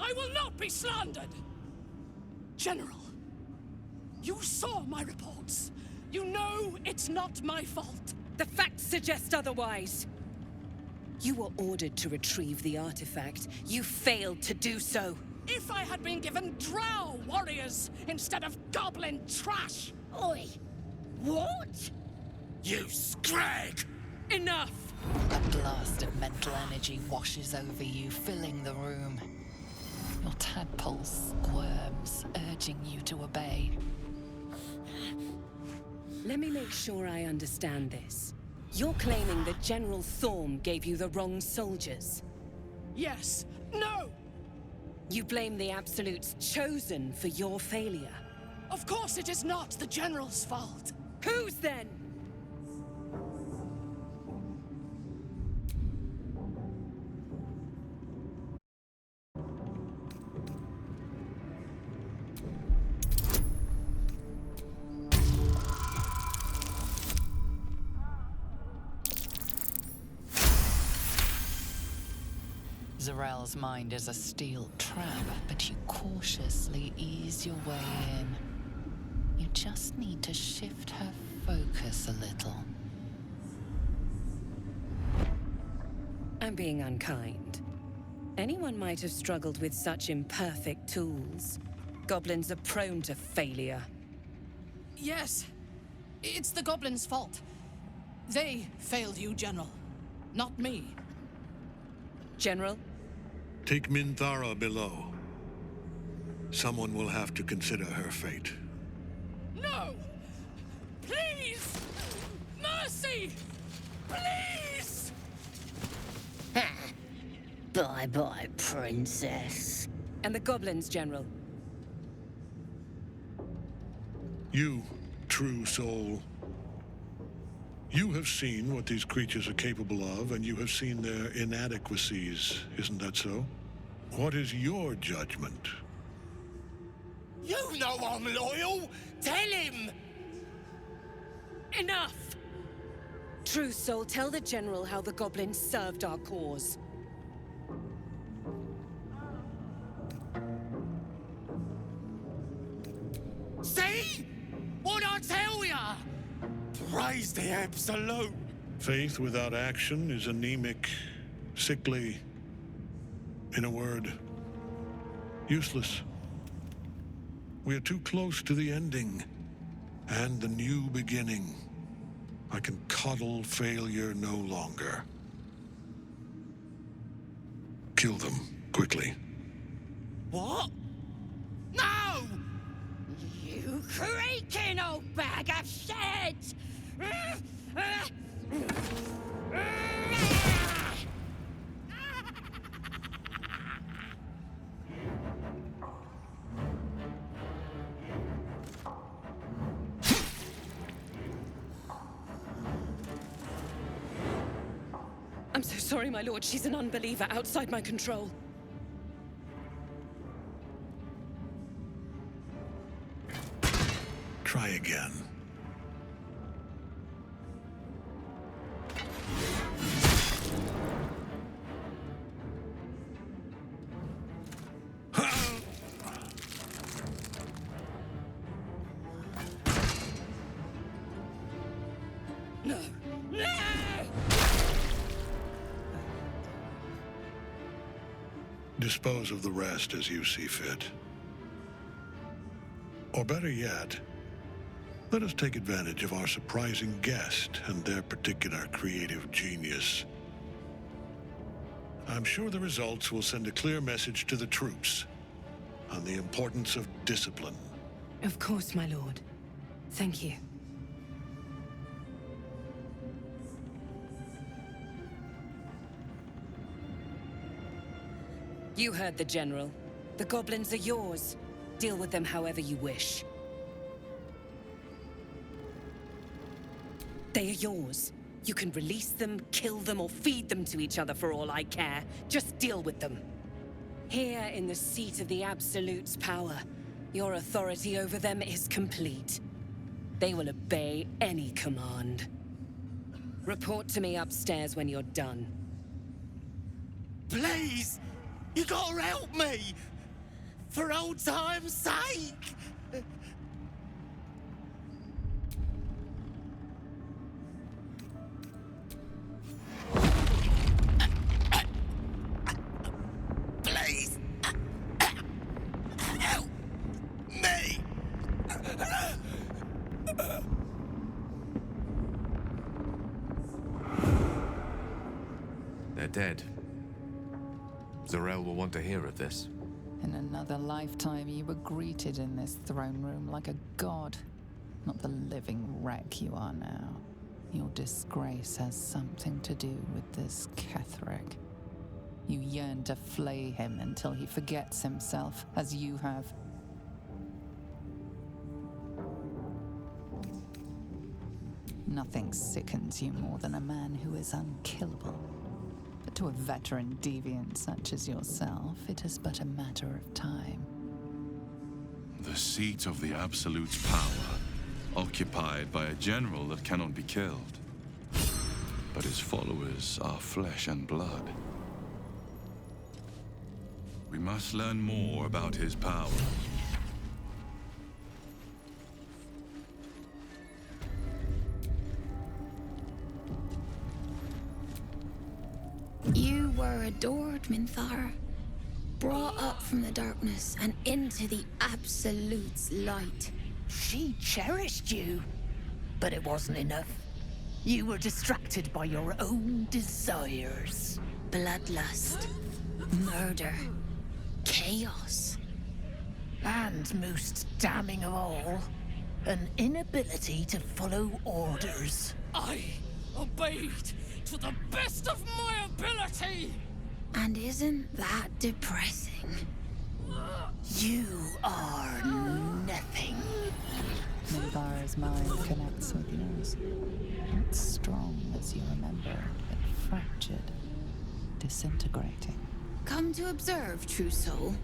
I will not be slandered! General, you saw my reports. You know it's not my fault. The facts suggest otherwise. You were ordered to retrieve the artifact. You failed to do so. If I had been given drow warriors instead of goblin trash! Oi! What? You scrag! Enough! A blast of mental energy washes over you, filling the room. Your tadpole squirms, urging you to obey. Let me make sure I understand this. You're claiming that General Thorm gave you the wrong soldiers. Yes. No! You blame the Absolute's Chosen for your failure. Of course it is not the General's fault. Whose then? Zarel's mind is a steel trap, but you cautiously ease your way in. You just need to shift her focus a little. I'm being unkind. Anyone might have struggled with such imperfect tools. Goblins are prone to failure. Yes. It's the goblins' fault. They failed you, General. Not me. General? Take Minthara below. Someone will have to consider her fate. No! Please! Mercy! Please! Bye-bye, princess. And the goblins, General? You, true soul. You have seen what these creatures are capable of, and you have seen their inadequacies, isn't that so? What is your judgment? You know I'm loyal! Tell him! Enough! True Soul, tell the General how the goblins served our cause. See? What'd I tell ya? Praise the Absolute! Faith without action is anemic, sickly, in a word, useless. We are too close to the ending, and the new beginning. I can coddle failure no longer. Kill them, quickly. What? No! You creaking old bag of shit! I'm so sorry, my lord. She's an unbeliever outside my control. Try again. No! No! Dispose of the rest as you see fit. Or better yet, let us take advantage of our surprising guest and their particular creative genius. I'm sure the results will send a clear message to the troops on the importance of discipline. Of course, my lord. Thank you. You heard the General. The goblins are yours. Deal with them however you wish. They are yours. You can release them, kill them, or feed them to each other for all I care. Just deal with them. Here in the seat of the Absolute's power, your authority over them is complete. They will obey any command. Report to me upstairs when you're done. Please! You gotta help me! For old time's sake! Please! Help me! They're dead. Zarel will want to hear of this. In another lifetime, you were greeted in this throne room like a god, not the living wreck you are now. Your disgrace has something to do with this Ketheric. You yearn to flay him until he forgets himself, as you have. Nothing sickens you more than a man who is unkillable. But to a veteran deviant such as yourself, it is but a matter of time. The seat of the Absolute's power, occupied by a general that cannot be killed. But his followers are flesh and blood. We must learn more about his power. You were adored, Minthara. Brought up from the darkness and into the Absolute's light. She cherished you, but it wasn't enough. You were distracted by your own desires. Bloodlust. Murder. Chaos. And most damning of all, an inability to follow orders. I obeyed to the best of my ability! And isn't that depressing? You are nothing. Minthara's mind connects with yours. Not strong as you remember, but fractured, disintegrating. Come to observe, true soul.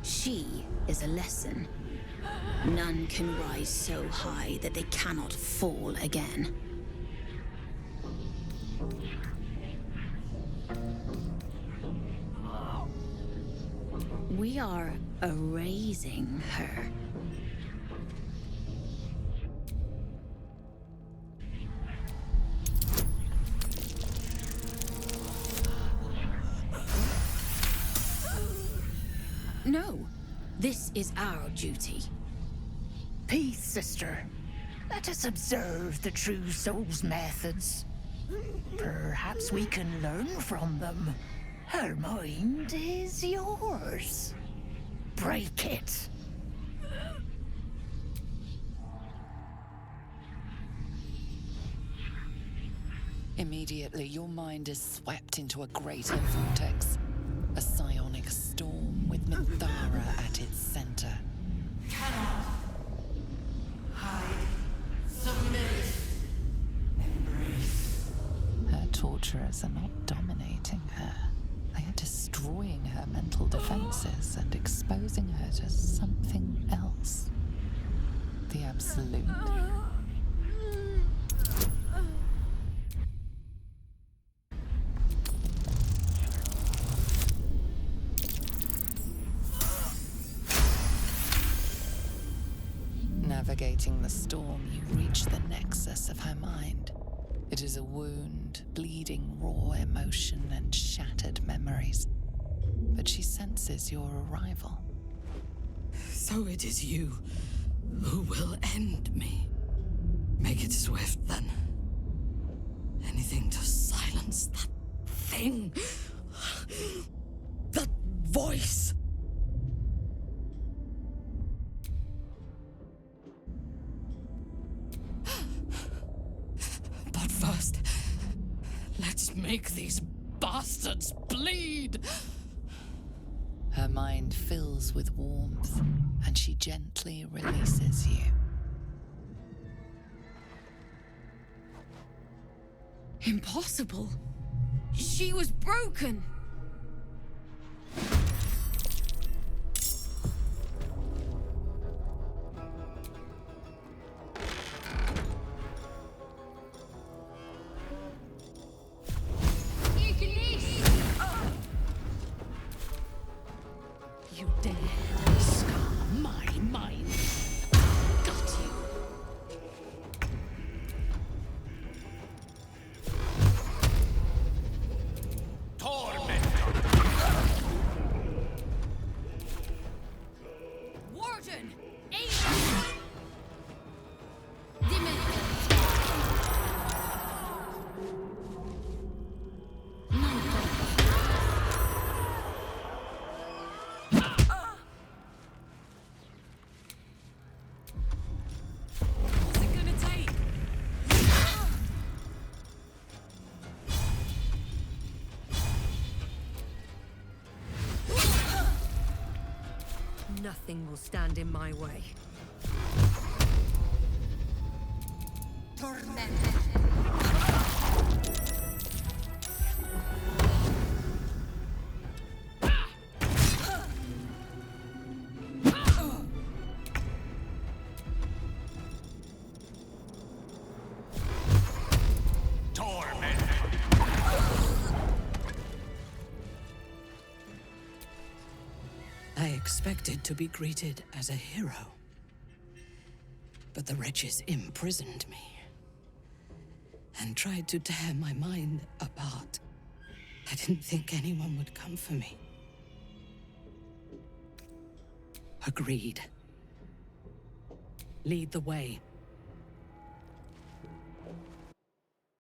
She is a lesson. None can rise so high that they cannot fall again. We are erasing her. No, this is our duty. Peace, sister. Let us observe the true soul's methods. Perhaps we can learn from them. Her mind is yours. Break it. Immediately, your mind is swept into a greater vortex. A psionic storm with Minthara at its center. Cannot hide. Submit. Embrace. Her torturers are not dominating her. They are destroying her mental defenses and exposing her to something else. The Absolute. Navigating the storm, you reach the nexus of her mind. It is a wound, bleeding raw emotion and shattered memories. But she senses your arrival. So it is you who will end me. Make it swift, then. Anything to silence that thing. That voice. But first, let's make these bastards bleed. Her mind fills with warmth, and she gently releases you. Impossible. She was broken. You dared Nothing will stand in my way. I expected to be greeted as a hero. But the wretches imprisoned me and tried to tear my mind apart. I didn't think anyone would come for me. Agreed. Lead the way.